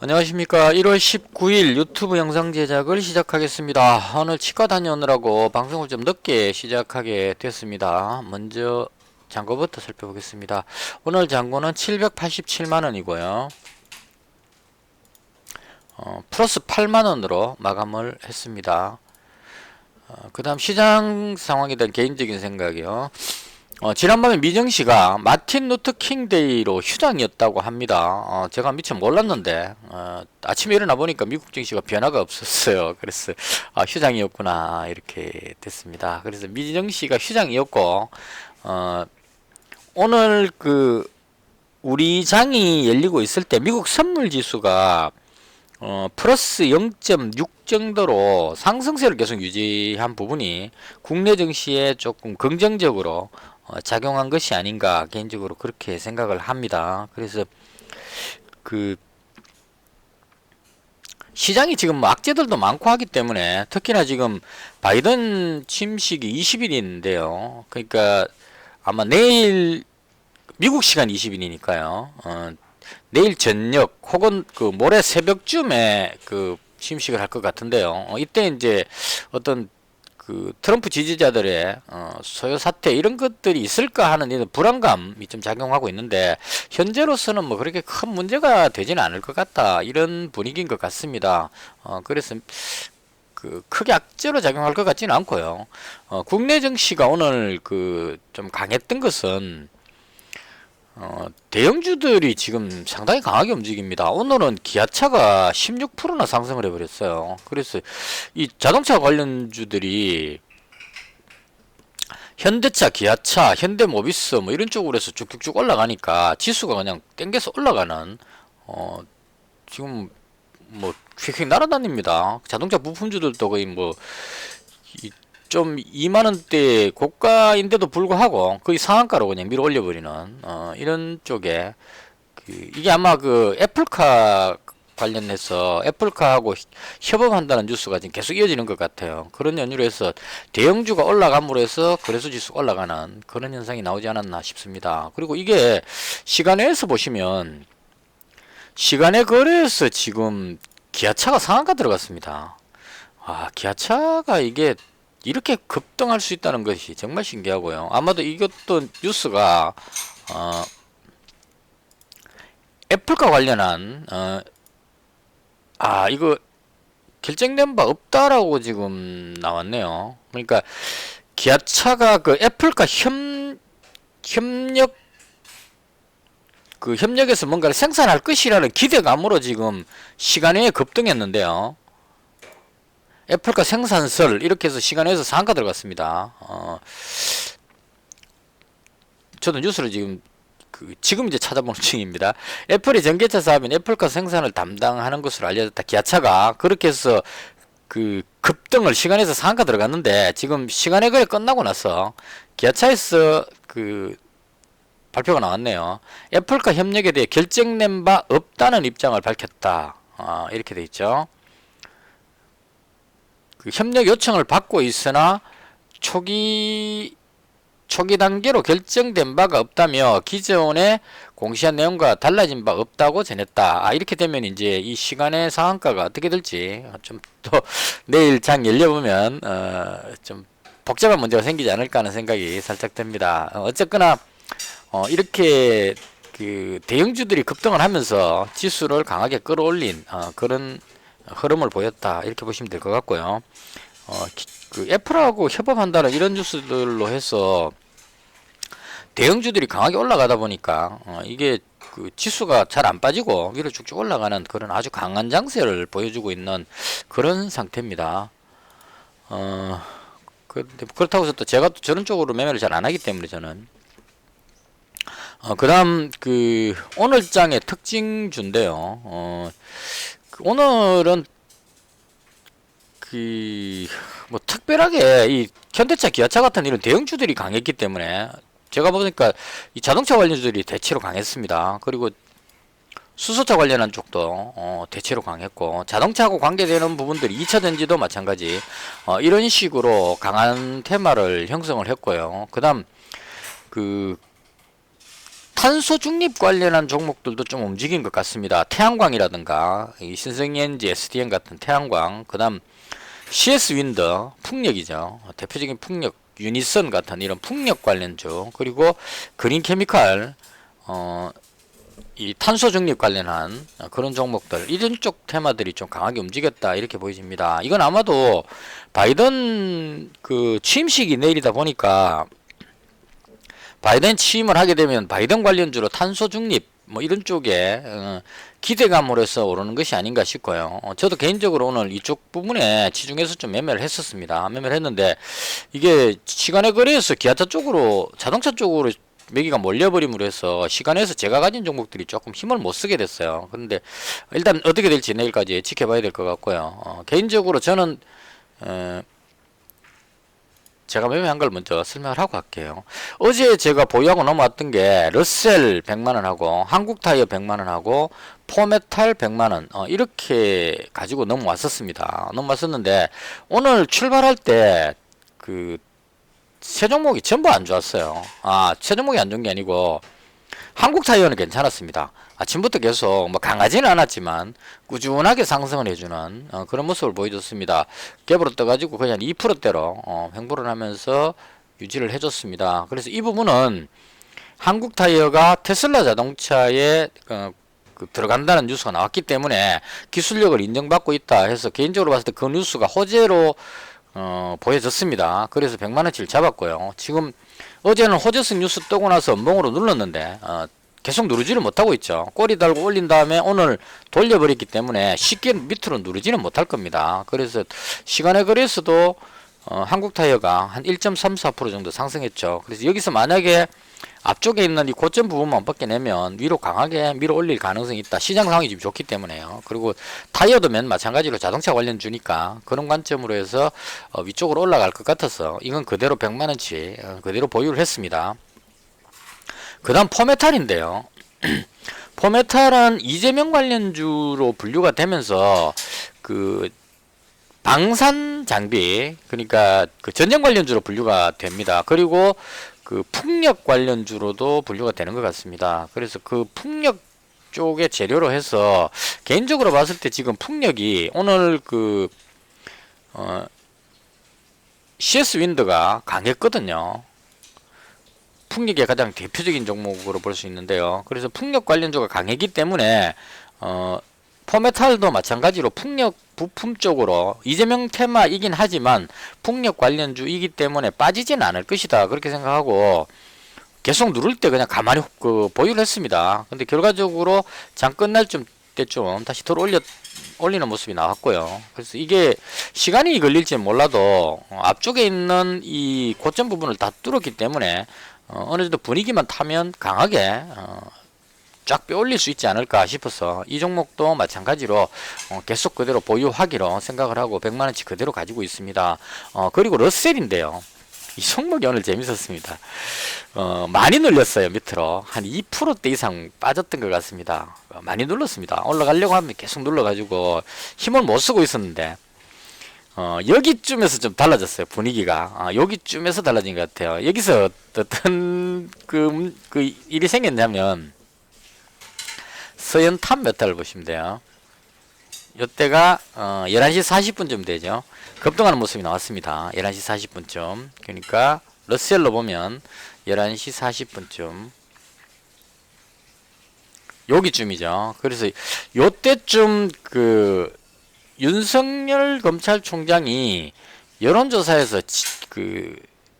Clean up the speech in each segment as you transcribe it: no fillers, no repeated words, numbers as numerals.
안녕하십니까. 1월 19일 유튜브 영상 제작을 시작하겠습니다. 오늘 치과 다녀오느라고 방송을 좀 늦게 시작하게 됐습니다. 먼저 잔고부터 살펴보겠습니다. 오늘 잔고는 787만원이고요. 플러스 8만원으로 마감을 했습니다. 그 다음 시장 상황에 대한 개인적인 생각이요. 지난번에 미정씨가 마틴 루터 킹 데이로 휴장이었다고 합니다. 제가 미처 몰랐는데 아침에 일어나 보니까 미국 증시가 변화가 없었어요. 그래서 휴장이었구나 이렇게 됐습니다. 그래서 미정씨가 휴장이었고 오늘 우리 장이 열리고 있을 때 미국 선물 지수가 플러스 0.6 정도로 상승세를 계속 유지한 부분이 국내 증시에 조금 긍정적으로 작용한 것이 아닌가 개인적으로 그렇게 생각을 합니다. 그래서 시장이 지금 뭐 악재들도 많고 하기 때문에 특히나 지금 바이든 취임식이 20일인데요. 그러니까 아마 내일 미국 시간 20일이니까요. 내일 저녁 혹은 모레 새벽쯤에 취임식을 할 것 같은데요. 이때 이제 어떤 트럼프 지지자들의 소요 사태 이런 것들이 있을까 하는 이런 불안감이 좀 작용하고 있는데 현재로서는 뭐 그렇게 큰 문제가 되지는 않을 것 같다 이런 분위기인 것 같습니다. 그래서 크게 악재로 작용할 것 같지는 않고요. 국내 증시가 오늘 좀 강했던 것은 대형주들이 지금 상당히 강하게 움직입니다. 오늘은 기아차가 16%나 상승을 해버렸어요. 그래서 이 자동차 관련주들이 현대차, 기아차, 현대모비스 뭐 이런 쪽으로 해서 쭉쭉쭉 올라가니까 지수가 그냥 땡겨서 올라가는 지금 뭐 휙휙 날아다닙니다. 자동차 부품주들도 거의 뭐 좀 2만원대 고가인데도 불구하고 거의 상한가로 그냥 밀어 올려버리는 이런 쪽에 이게 아마 애플카 관련해서 애플카하고 협업한다는 뉴스가 지금 계속 이어지는 것 같아요. 그런 연유로 해서 대형주가 올라감으로 해서 거래소 지수가 올라가는 그런 현상이 나오지 않았나 싶습니다. 그리고 이게 시간에서 보시면 시간의 거래에서 지금 기아차가 상한가 들어갔습니다. 기아차가 이게 이렇게 급등할 수 있다는 것이 정말 신기하고요. 아마도 이것도 뉴스가 애플과 관련한 이거 결정된 바 없다라고 지금 나왔네요. 그러니까 기아차가 애플과 협력 협력에서 뭔가를 생산할 것이라는 기대감으로 지금 시간에 급등했는데요. 애플과 생산설 이렇게 해서 시간에서 상한가 들어갔습니다. 저도 뉴스를 지금 이제 찾아보는 중입니다. 애플이 전기차 사업인 애플카 생산을 담당하는 것으로 알려졌다. 기아차가 그렇게 해서 급등을 시간에서 상한가 들어갔는데 지금 시간의 거래 끝나고 나서 기아차에서 발표가 나왔네요. 애플과 협력에 대해 결정된 바 없다는 입장을 밝혔다. 이렇게 돼 있죠. 협력 요청을 받고 있으나 초기 단계로 결정된 바가 없다며 기존에 공시한 내용과 달라진 바 없다고 전했다. 이렇게 되면 이제 이 시간의 상한가가 어떻게 될지 좀 또 내일 장 열려보면 좀 복잡한 문제가 생기지 않을까 하는 생각이 살짝 듭니다. 어쨌거나 이렇게 대형주들이 급등을 하면서 지수를 강하게 끌어올린 그런 흐름을 보였다 이렇게 보시면 될 것 같고요. 애플하고 협업한다는 이런 뉴스들로 해서 대형주들이 강하게 올라가다 보니까 이게 지수가 잘 안 빠지고 위로 쭉쭉 올라가는 그런 아주 강한 장세를 보여주고 있는 그런 상태입니다. 그렇다고 해서 또 제가 또 저런 쪽으로 매매를 잘 안 하기 때문에 저는 그 다음 오늘 장의 특징주인데요. 오늘은 뭐 특별하게 이 현대차, 기아차 같은 이런 대형주들이 강했기 때문에 제가 보니까 이 자동차 관련주들이 대체로 강했습니다. 그리고 수소차 관련한 쪽도 대체로 강했고 자동차하고 관계되는 부분들이 2차전지도 마찬가지 이런 식으로 강한 테마를 형성을 했고요. 그 다음 탄소 중립 관련한 종목들도 좀 움직인 것 같습니다. 태양광이라든가 이 신성에너지, SDN 같은 태양광, 그다음 CS 윈드 풍력이죠. 대표적인 풍력, 유니선 같은 이런 풍력 관련주, 그리고 그린 케미칼, 이 탄소 중립 관련한 그런 종목들, 이런 쪽 테마들이 좀 강하게 움직였다 이렇게 보여집니다. 이건 아마도 바이든 그 취임식이 내일이다 보니까 바이든 취임을 하게 되면 바이든 관련주로 탄소 중립 뭐 이런 쪽에 기대감으로 해서 오르는 것이 아닌가 싶고요. 저도 개인적으로 오늘 이쪽 부분에 치중해서 좀 매매를 했었습니다. 매매를 했는데 이게 시간에 거래해서 기아차 쪽으로, 자동차 쪽으로 매기가 몰려버림으로 해서 시간에서 제가 가진 종목들이 조금 힘을 못 쓰게 됐어요. 그런데 일단 어떻게 될지 내일까지 지켜봐야 될 것 같고요. 개인적으로 저는 제가 매매한 걸 먼저 설명을 하고 갈게요. 어제 제가 보유하고 넘어왔던 게 러셀 100만원하고 한국타이어 100만원하고 포메탈 100만원 이렇게 가지고 넘어왔었습니다. 넘어왔었는데 오늘 출발할 때 그 세 종목이 전부 안 좋았어요. 세 종목이 안 좋은 게 아니고 한국타이어는 괜찮았습니다. 아침부터 계속 뭐 강하지는 않았지만 꾸준하게 상승을 해주는 그런 모습을 보여줬습니다. 갭으로 떠가지고 그냥 2%대로 횡보를 하면서 유지를 해줬습니다. 그래서 이 부분은 한국타이어가 테슬라 자동차에 들어간다는 뉴스가 나왔기 때문에 기술력을 인정받고 있다 해서 개인적으로 봤을 때 그 뉴스가 호재로 보여졌습니다. 그래서 100만원치를 잡았고요. 지금 어제는 호재성 뉴스 뜨고 나서 멍으로 눌렀는데 계속 누르지를 못하고 있죠. 꼬리 달고 올린 다음에 오늘 돌려버렸기 때문에 쉽게 밑으로 누르지는 못할 겁니다. 그래서 시간에 거래에서도 한국타이어가 한 1.34% 정도 상승했죠. 그래서 여기서 만약에 앞쪽에 있는 이 고점 부분만 벗겨내면 위로 강하게 밀어 올릴 가능성이 있다. 시장 상황이 지금 좋기 때문에요. 그리고 타이어도 맨 마찬가지로 자동차 관련주니까 그런 관점으로 해서 위쪽으로 올라갈 것 같아서 이건 그대로 100만원치 그대로 보유를 했습니다. 그 다음 포메탈인데요. 포메탈은 이재명 관련주로 분류가 되면서 그 방산 장비, 그러니까 그 전쟁 관련주로 분류가 됩니다. 그리고 그 풍력 관련주로도 분류가 되는 것 같습니다. 그래서 그 풍력 쪽의 재료로 해서 개인적으로 봤을 때 지금 풍력이 오늘 그 CS 윈드가 강했거든요. 풍력의 가장 대표적인 종목으로 볼 수 있는데요. 그래서 풍력 관련주가 강했기 때문에 포메탈도 마찬가지로 풍력 부품 쪽으로 이재명 테마이긴 하지만 풍력 관련주이기 때문에 빠지진 않을 것이다 그렇게 생각하고 계속 누를 때 그냥 가만히 보유를 했습니다. 근데 결과적으로 장 끝날 때쯤 다시 들어 올리는 모습이 나왔고요. 그래서 이게 시간이 걸릴지는 몰라도 앞쪽에 있는 이 고점 부분을 다 뚫었기 때문에 어느 정도 분위기만 타면 강하게 쫙 빼올릴 수 있지 않을까 싶어서 이 종목도 마찬가지로 계속 그대로 보유하기로 생각을 하고 100만원치 그대로 가지고 있습니다. 그리고 러셀인데요. 이 종목이 오늘 재밌었습니다. 많이 눌렸어요. 밑으로 한 2%대 이상 빠졌던 것 같습니다. 많이 눌렀습니다. 올라가려고 하면 계속 눌러가지고 힘을 못 쓰고 있었는데 여기쯤에서 좀 달라졌어요. 분위기가 여기쯤에서 달라진 것 같아요. 여기서 어떤 그 일이 생겼냐면 서현탄 메탈을 보시면 돼요. 이때가 11시 40분쯤 되죠. 급등하는 모습이 나왔습니다. 11시 40분쯤. 그러니까 러셀로 보면 11시 40분쯤 여기쯤이죠. 그래서 요때쯤 그 윤석열 검찰총장이 여론조사에서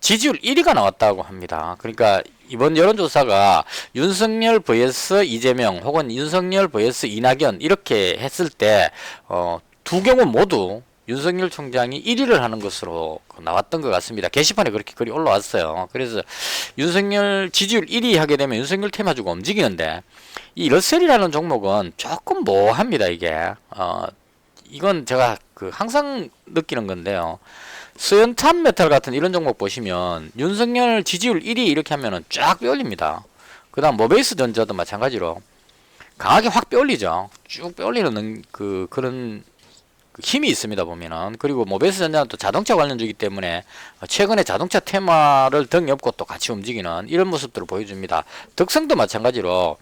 지지율 1위가 나왔다고 합니다. 그러니까 이번 여론조사가 윤석열 vs 이재명 혹은 윤석열 vs 이낙연 이렇게 했을 때 두 경우 모두 윤석열 총장이 1위를 하는 것으로 나왔던 것 같습니다. 게시판에 그렇게 글이 올라왔어요. 그래서 윤석열 지지율 1위 하게 되면 윤석열 테마주가 움직이는데 이 러셀이라는 종목은 조금 모호합니다. 이게 이건 제가 항상 느끼는 건데요. 서현탄 메탈 같은 이런 종목 보시면 윤석열 지지율 1위 이렇게 하면은 쫙 빼올립니다. 그 다음 모베이스 전자도 마찬가지로 강하게 확 빼올리죠. 쭉 빼올리는 그런 힘이 있습니다 보면은. 그리고 모베스 전자는 또 자동차 관련주이기 때문에 최근에 자동차 테마를 등에 업고 또 같이 움직이는 이런 모습들을 보여줍니다. 덕성도 마찬가지로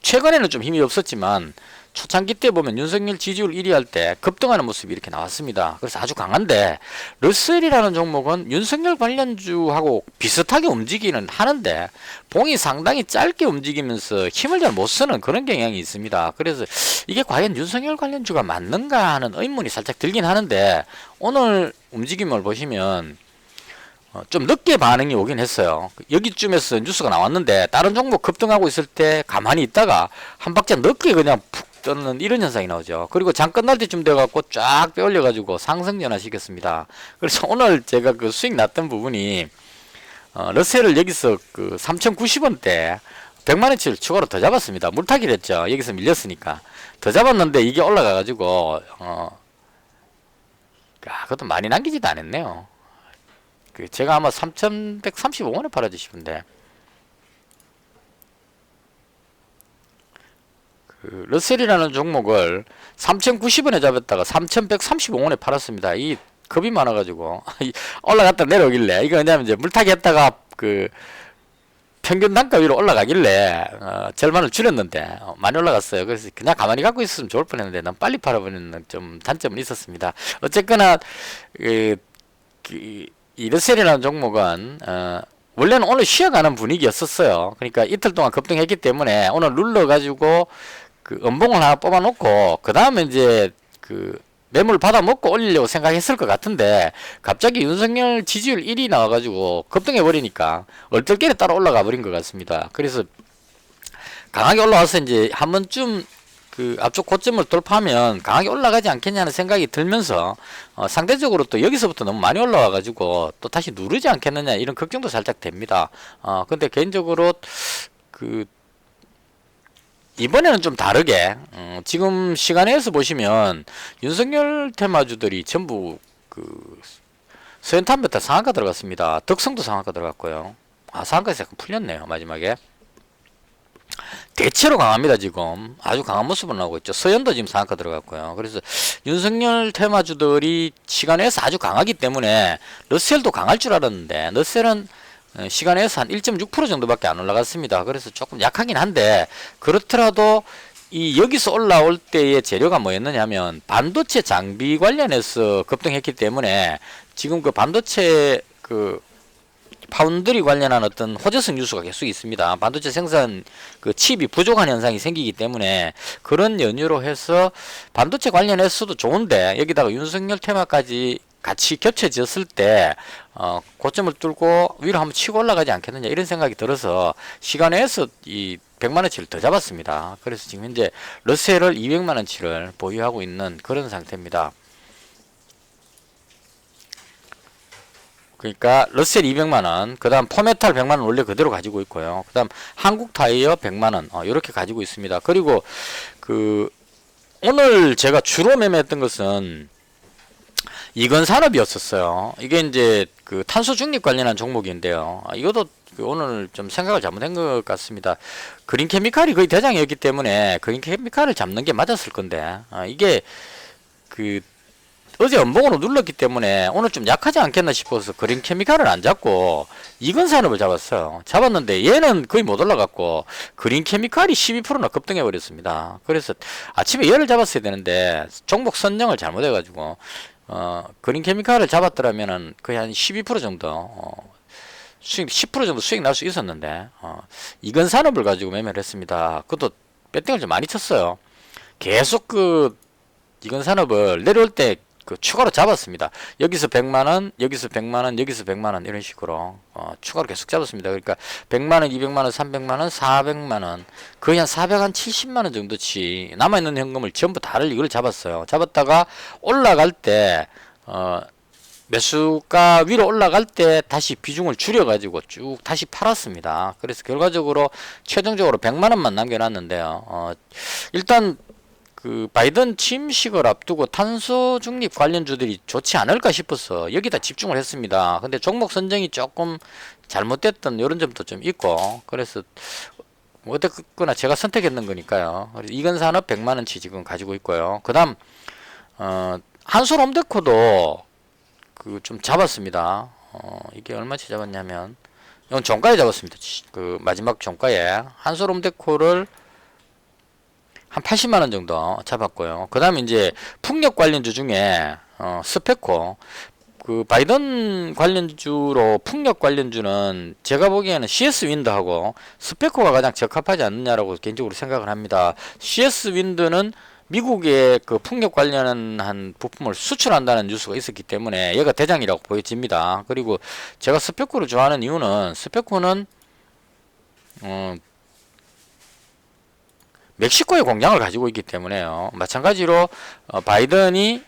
최근에는 좀 힘이 없었지만 초창기 때 보면 윤석열 지지율 1위 할 때 급등하는 모습이 이렇게 나왔습니다. 그래서 아주 강한데, 러셀이라는 종목은 윤석열 관련주하고 비슷하게 움직이는 하는데 봉이 상당히 짧게 움직이면서 힘을 잘 못 쓰는 그런 경향이 있습니다. 그래서 이게 과연 윤석열 관련주가 맞는가 하는 의문이 살짝 들긴 하는데, 오늘 움직임을 보시면 좀 늦게 반응이 오긴 했어요. 여기쯤에서 뉴스가 나왔는데 다른 종목 급등하고 있을 때 가만히 있다가 한 박자 늦게 그냥 푹 떠는 이런 현상이 나오죠. 그리고 장 끝날 때쯤 돼갖고 쫙 빼올려가지고 상승 전환시켰습니다. 그래서 오늘 제가 그 수익 났던 부분이 러셀을 여기서 그 3,090원대 100만원치를 추가로 더 잡았습니다. 물타기를 했죠. 여기서 밀렸으니까 더 잡았는데 이게 올라가가지고 그것도 많이 남기지도 않았네요. 제가 아마 3,135원에 팔아지 싶은데, 러셀이라는 종목을 3,090원에 잡았다가 3,135원에 팔았습니다. 이 겁이 많아가지고 올라갔다 내려오길래, 이거 왜냐면 이제 물타기 했다가 그 평균 단가 위로 올라가길래 절반을 줄였는데 많이 올라갔어요. 그래서 그냥 가만히 갖고 있었으면 좋을 뻔했는데 너무 빨리 팔아버리는 좀 단점은 있었습니다. 어쨌거나 이 러셀이라는 종목은 원래는 오늘 쉬어가는 분위기였었어요. 그러니까 이틀 동안 급등했기 때문에 오늘 눌러가지고 그 음봉을 하나 뽑아놓고 그 다음에 이제 그 매물 받아먹고 올리려고 생각했을 것 같은데, 갑자기 윤석열 지지율 1위 나와가지고 급등해버리니까 얼떨결에 따라 올라가 버린 것 같습니다. 그래서 강하게 올라와서 이제 한 번쯤 그 앞쪽 고점을 돌파하면 강하게 올라가지 않겠냐는 생각이 들면서 상대적으로 또 여기서부터 너무 많이 올라와 가지고 또 다시 누르지 않겠느냐 이런 걱정도 살짝 됩니다. 근데 개인적으로 그 이번에는 좀 다르게 지금 시간에서 보시면 윤석열 테마주들이 전부 그 서현탄베타 상한가 들어갔습니다. 덕성도 상한가 들어갔고요. 상한가에서 약간 풀렸네요 마지막에. 대체로 강합니다. 지금 아주 강한 모습을 나오고 있죠. 서현도 지금 상한가 들어갔고요. 그래서 윤석열 테마주들이 시간에서 아주 강하기 때문에 러셀도 강할 줄 알았는데, 러셀은 시간에서 한 1.6% 정도밖에 안 올라갔습니다. 그래서 조금 약하긴 한데, 그렇더라도 이 여기서 올라올 때의 재료가 뭐였느냐면 반도체 장비 관련해서 급등했기 때문에 지금 그 반도체 그 파운드리 관련한 어떤 호재성 뉴스가 계속 있습니다. 반도체 생산 그 칩이 부족한 현상이 생기기 때문에 그런 연유로 해서 반도체 관련해서도 좋은데, 여기다가 윤석열 테마까지 같이 겹쳐졌을 때 고점을 뚫고 위로 한번 치고 올라가지 않겠느냐 이런 생각이 들어서 시간에서 이 100만원치를 더 잡았습니다. 그래서 지금 현재 러셀을 200만원치를 보유하고 있는 그런 상태입니다. 그러니까 러셀 200만원, 그 다음 포메탈 100만원 원래 그대로 가지고 있고요. 그 다음 한국타이어 100만원 이렇게 가지고 있습니다. 그리고 그 오늘 제가 주로 매매했던 것은 이건산업이었었어요. 이게 이제 그 탄소 중립 관련한 종목인데요. 이것도 오늘 좀 생각을 잘못한 것 같습니다. 그린케미칼이 거의 대장이었기 때문에 그린케미칼을 잡는 게 맞았을 건데, 이게 그 어제 음봉으로 눌렀기 때문에 오늘 좀 약하지 않겠나 싶어서 그린케미칼을 안 잡고 이건산업을 잡았어요. 잡았는데 얘는 거의 못 올라갔고 그린케미칼이 12%나 급등해 버렸습니다. 그래서 아침에 얘를 잡았어야 되는데 종목 선정을 잘못해가지고 그린케미칼을 잡았더라면은 거의 한 12% 정도 수익 10% 정도 수익 날 수 있었는데 이건산업을 가지고 매매를 했습니다. 그것도 배팅을 좀 많이 쳤어요. 계속 그 이건산업을 내려올 때 그 추가로 잡았습니다. 여기서 100만원, 여기서 100만원, 여기서 100만원 이런 식으로 추가로 계속 잡았습니다. 그러니까 100만원, 200만원, 300만원, 400만원 거의 한 470만원 정도치 남아있는 현금을 전부 다를 이걸 잡았어요. 잡았다가 올라갈 때 매수가 위로 올라갈 때 다시 비중을 줄여가지고 쭉 다시 팔았습니다. 그래서 결과적으로 최종적으로 100만원만 남겨놨는데요. 일단 그 바이든 취임식을 앞두고 탄소 중립 관련주들이 좋지 않을까 싶어서 여기다 집중을 했습니다. 근데 종목 선정이 조금 잘못됐던 이런 점도 좀 있고, 그래서 어쨌거나 제가 선택했는 거니까요. 그래서 이건산업 100만원치 지금 가지고 있고요. 그 다음 한솔홈데코도 그 좀 잡았습니다. 이게 얼마치 잡았냐면 이건 종가에 잡았습니다. 그 마지막 종가에 한솔홈데코를 한 80만원 정도 잡았고요. 그 다음에 이제 풍력 관련주 중에 스페코, 그 바이든 관련주로 풍력 관련주는 제가 보기에는 CS 윈드하고 스페코가 가장 적합하지 않느냐라고 개인적으로 생각을 합니다. CS 윈드는 미국의 그 풍력 관련한 부품을 수출한다는 뉴스가 있었기 때문에 얘가 대장이라고 보여집니다. 그리고 제가 스페코를 좋아하는 이유는 스페코는 멕시코에 공장을 가지고 있기 때문에요. 마찬가지로 바이든이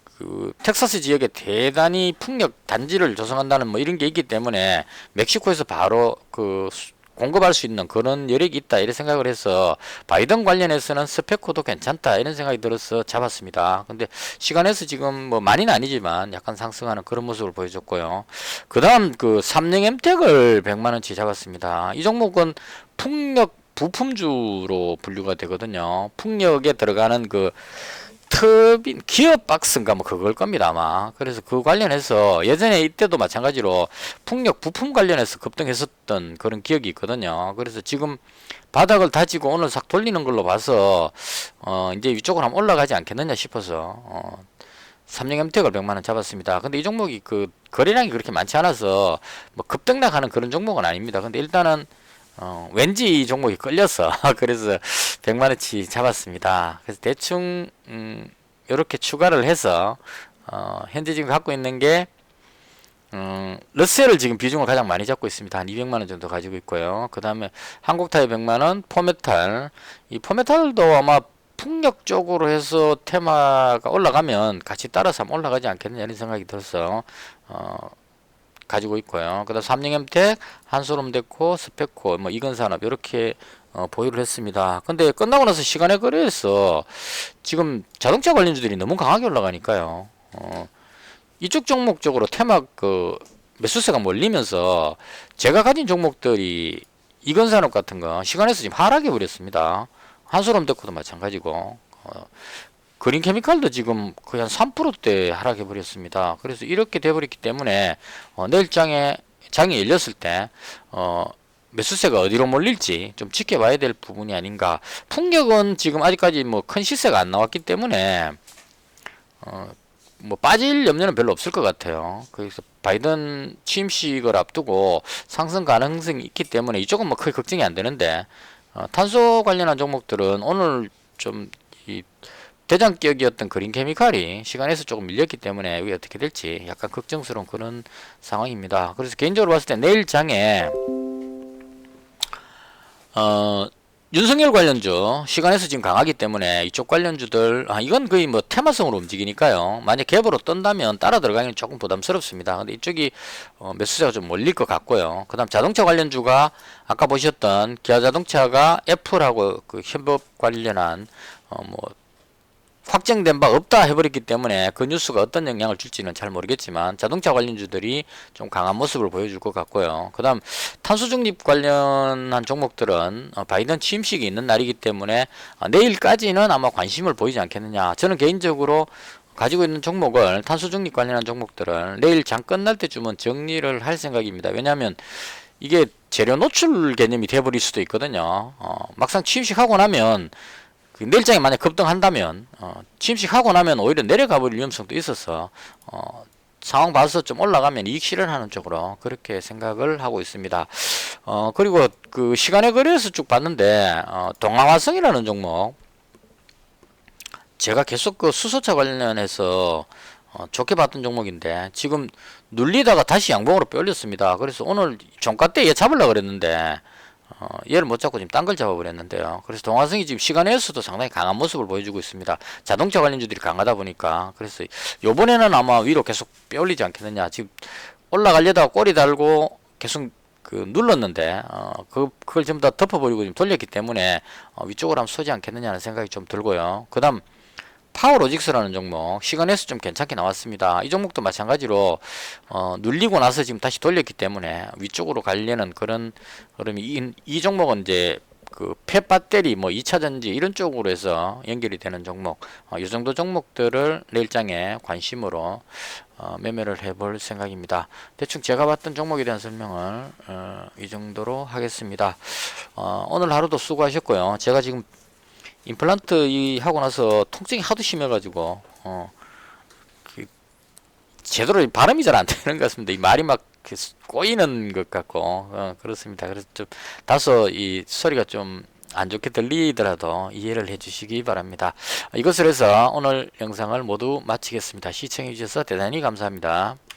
그 텍사스 지역에 대단히 풍력 단지를 조성한다는 뭐 이런 게 있기 때문에 멕시코에서 바로 그 공급할 수 있는 그런 여력이 있다 이런 생각을 해서 바이든 관련해서는 스페코도 괜찮다 이런 생각이 들어서 잡았습니다. 근데 시간에서 지금 뭐 많이는 아니지만 약간 상승하는 그런 모습을 보여줬고요. 그 다음 그 삼菱엠텍을 100만원치 잡았습니다. 이 종목은 풍력 부품주로 분류가 되거든요. 풍력에 들어가는 그 터빈 기어박스인가 뭐 그걸 겁니다 아마. 그래서 그 관련해서 예전에 이때도 마찬가지로 풍력 부품 관련해서 급등했었던 그런 기억이 있거든요. 그래서 지금 바닥을 다지고 오늘 싹 돌리는 걸로 봐서 이제 위쪽으로 한번 올라가지 않겠느냐 싶어서 삼菱엠텍을 100만원 잡았습니다. 근데 이 종목이 그 거래량이 그렇게 많지 않아서 뭐 급등락하는 그런 종목은 아닙니다. 근데 일단은 왠지 이 종목이 끌려서 그래서 100만원치 잡았습니다. 그래서 대충 이렇게 추가를 해서 현재 지금 갖고 있는 게 러셀을 지금 비중을 가장 많이 잡고 있습니다. 한 200만원 정도 가지고 있고요. 그 다음에 한국타이 100만원, 포메탈. 이 포메탈도 아마 풍력 쪽으로 해서 테마가 올라가면 같이 따라서 한번 올라가지 않겠느냐 이런 생각이 들어서 가지고 있고요. 그 다음 삼菱엠텍, 한솔홈데코, 스페코, 뭐 이건산업 이렇게 보유를 했습니다. 근데 끝나고 나서 시간에 거래해서 지금 자동차 관련주들이 너무 강하게 올라가니까요. 이쪽 종목 쪽으로 테마 그 매수세가 몰리면서 제가 가진 종목들이 이건산업 같은 거 시간에서 지금 하락해 버렸습니다. 한솔홈데코도 마찬가지고 그린케미칼도 지금 거의 한 3%대 하락해 버렸습니다. 그래서 이렇게 돼버렸기 때문에 내일 장이 열렸을 때 매수세가 어디로 몰릴지 좀 지켜봐야 될 부분이 아닌가. 풍력은 지금 아직까지 뭐 큰 시세가 안 나왔기 때문에 뭐 빠질 염려는 별로 없을 것 같아요. 그래서 바이든 취임식을 앞두고 상승 가능성이 있기 때문에 이쪽은 뭐 크게 걱정이 안 되는데 탄소 관련한 종목들은 오늘 좀 이 대장격이었던 그린케미칼이 시간에서 조금 밀렸기 때문에 이게 어떻게 될지 약간 걱정스러운 그런 상황입니다. 그래서 개인적으로 봤을 때 내일 장에 윤석열 관련주 시간에서 지금 강하기 때문에 이쪽 관련주들 이건 거의 뭐 테마성으로 움직이니까요. 만약 갭으로 뜬다면 따라 들어가기는 조금 부담스럽습니다. 근데 이쪽이 매수세가 좀 몰릴 것 같고요. 그 다음 자동차 관련주가 아까 보셨던 기아자동차가 애플하고 그 협업 관련한 뭐 확정된 바 없다 해버렸기 때문에 그 뉴스가 어떤 영향을 줄지는 잘 모르겠지만 자동차 관련주들이 좀 강한 모습을 보여줄 것 같고요. 그 다음 탄소 중립 관련한 종목들은 바이든 취임식이 있는 날이기 때문에 내일까지는 아마 관심을 보이지 않겠느냐. 저는 개인적으로 가지고 있는 종목을 탄소 중립 관련한 종목들을 내일 장 끝날 때쯤은 정리를 할 생각입니다. 왜냐하면 이게 재료 노출 개념이 돼버릴 수도 있거든요. 막상 취임식 하고 나면 내일장에 만약 급등한다면 취임식 하고 나면 오히려 내려가 버릴 위험성도 있어서 상황 봐서 좀 올라가면 이익 실현하는 쪽으로 그렇게 생각을 하고 있습니다. 그리고 그 시간에 거래해서 쭉 봤는데 동아화성이라는 종목 제가 계속 그 수소차 관련해서 좋게 봤던 종목인데 지금 눌리다가 다시 양봉으로 빼올렸습니다. 그래서 오늘 종가 때 얘 잡으려고 그랬는데 얘를 못 잡고 지금 딴 걸 잡아버렸는데요. 그래서 동화성이 지금 시간에서도 상당히 강한 모습을 보여주고 있습니다. 자동차 관련주들이 강하다 보니까 그래서 요번에는 아마 위로 계속 빼올리지 않겠느냐. 지금 올라가려다가 꼬리 달고 계속 그 눌렀는데 그걸 전부 다 덮어버리고 지금 돌렸기 때문에 위쪽으로 한번 쏘지 않겠느냐는 생각이 좀 들고요. 그 다음 파워로직스라는 종목 시간에서 좀 괜찮게 나왔습니다. 이 종목도 마찬가지로 눌리고 나서 지금 다시 돌렸기 때문에 위쪽으로 가려는 그런 흐름이 이 종목은 이제 그 폐배터리 뭐 2차 전지 이런 쪽으로 해서 연결이 되는 종목, 이 정도 종목들을 내일장에 관심으로 매매를 해볼 생각입니다. 대충 제가 봤던 종목에 대한 설명을 이 정도로 하겠습니다. 오늘 하루도 수고하셨고요. 제가 지금 임플란트 하고 나서 통증이 하도 심해가지고 그 제대로 발음이 잘 안 되는 것 같습니다. 이 말이 막 꼬이는 것 같고 그렇습니다. 그래서 좀 다소 이 소리가 좀 안 좋게 들리더라도 이해를 해주시기 바랍니다. 이것을 해서 오늘 영상을 모두 마치겠습니다. 시청해 주셔서 대단히 감사합니다.